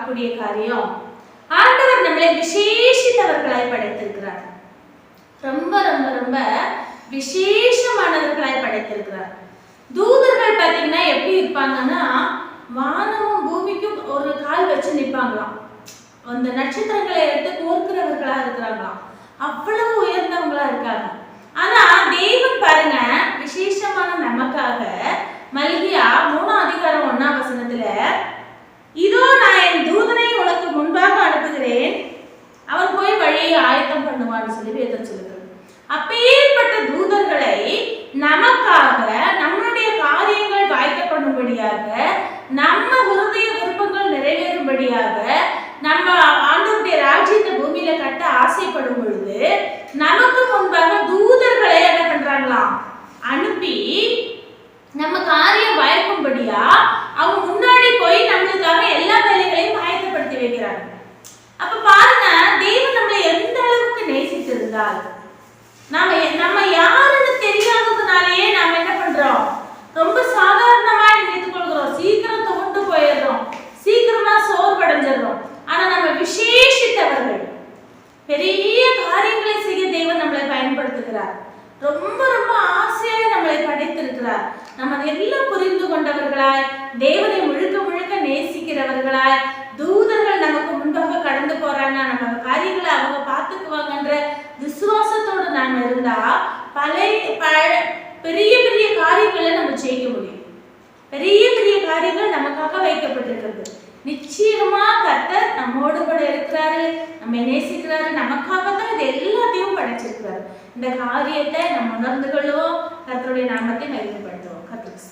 பார்க்கக்கூடிய காரியம், ஆண்டவர் நம்மளை விசேஷித்தவர்களாய் படைத்திருக்கிறார். ரொம்ப ரொம்ப ரொம்ப விசேஷமானவர்களாய் படைத்திருக்கிறார். தூதர்கள் பார்த்தீங்கன்னா எப்படி இருப்பாங்கன்னா, வானமும் பூமிக்கும் ஒரு கால் வச்சு நிற்பாங்களாம். அந்த நட்சத்திரங்களை எடுத்து கோர்க்கிறவர்களா இருக்கிறாங்களாம். அவ்வளவு உயர்ந்தவங்களா இருக்காங்க. ஆனா தேவன் பாருங்க, விசேஷமான நமக்காக மல்கியா 3:1 இதோ நான் என் தூதனை உனக்கு முன்பாக அனுப்புகிறேன், அவன் போய் வழியை ஆயத்தம் பண்ணுவான்னு சொல்லி வேதம் சொல்லுகிறது. அப்பேற்பட்ட தூதர்களை நமக்காக, நம்மளுடைய காரியங்கள் வாய்க்கப்படும்படியாக, நம்ம ஹிருதய விருப்பங்கள் நிறைவேறும்படியாக, நம்ம ஆண்டவருடைய ராஜ்யத்தை பூமியில கட்ட ஆசைப்படும் பொழுது நமக்கு முன்பாக தூதர்களை என்ன பண்றாங்களாம் அனுப்பி நம்ம காரியம் வாய்க்கும்படியா அவங்க முன்னாடி போய் நம்மளுக்காக எல்லா வேலைகளையும் ஆயத்தப்படுத்தி வைக்கிறாங்க. அப்ப பாருங்க, தேவன் நம்மளை எந்த அளவுக்கு நேசித்திருந்தால், நம்ம யாருன்னு தெரியாததுனாலேயே நாம என்ன பண்றோம், ரொம்ப சாதாரணமா நினைத்துக் கொள்கிறோம், சீக்கிரம் துவண்டு போயிடுறோம், சீக்கிரமா சோர்வடைஞ்சிடறோம். ஆனா நம்ம விசேஷித்தவர்கள், பெரிய காரியங்களை செய்ய தேவன் நம்மளை பயன்படுத்துகிறார். ரொம்ப ரொம்ப ஆசையாக நம்மளை படைத்திருக்கிறார். நம்ம எல்லாம் புரிந்து கொண்டவர்களாய், தேவனை முழுக்க முழுக்க நேசிக்கிறவர்களாய், தூதர்கள் நமக்கு முன்பாக கடந்து போறாங்க, நம்ம காரியங்களை அவங்க பார்த்துக்குவாங்கன்ற விசுவாசத்தோடு நாம இருந்தா பெரிய பெரிய காரியங்களை நம்ம செய்ய முடியும். பெரிய பெரிய காரியங்கள் நமக்காக வைக்கப்பட்டிருக்கிறது. நிச்சயமா கர்த்தர் நம்மோடு கூட இருக்கிறாரு, நம்ம நேசிக்கிறாரு, நமக்காக தான் இது எல்லாத்தையும் படைச்சிருக்கிறாரு. இந்த காரியத்தை நம்ம உணர்ந்து கொள்வோம், கர்த்தருடைய நாமத்தை மகிமைப்படுத்துவோம். கர்த்தருக்கு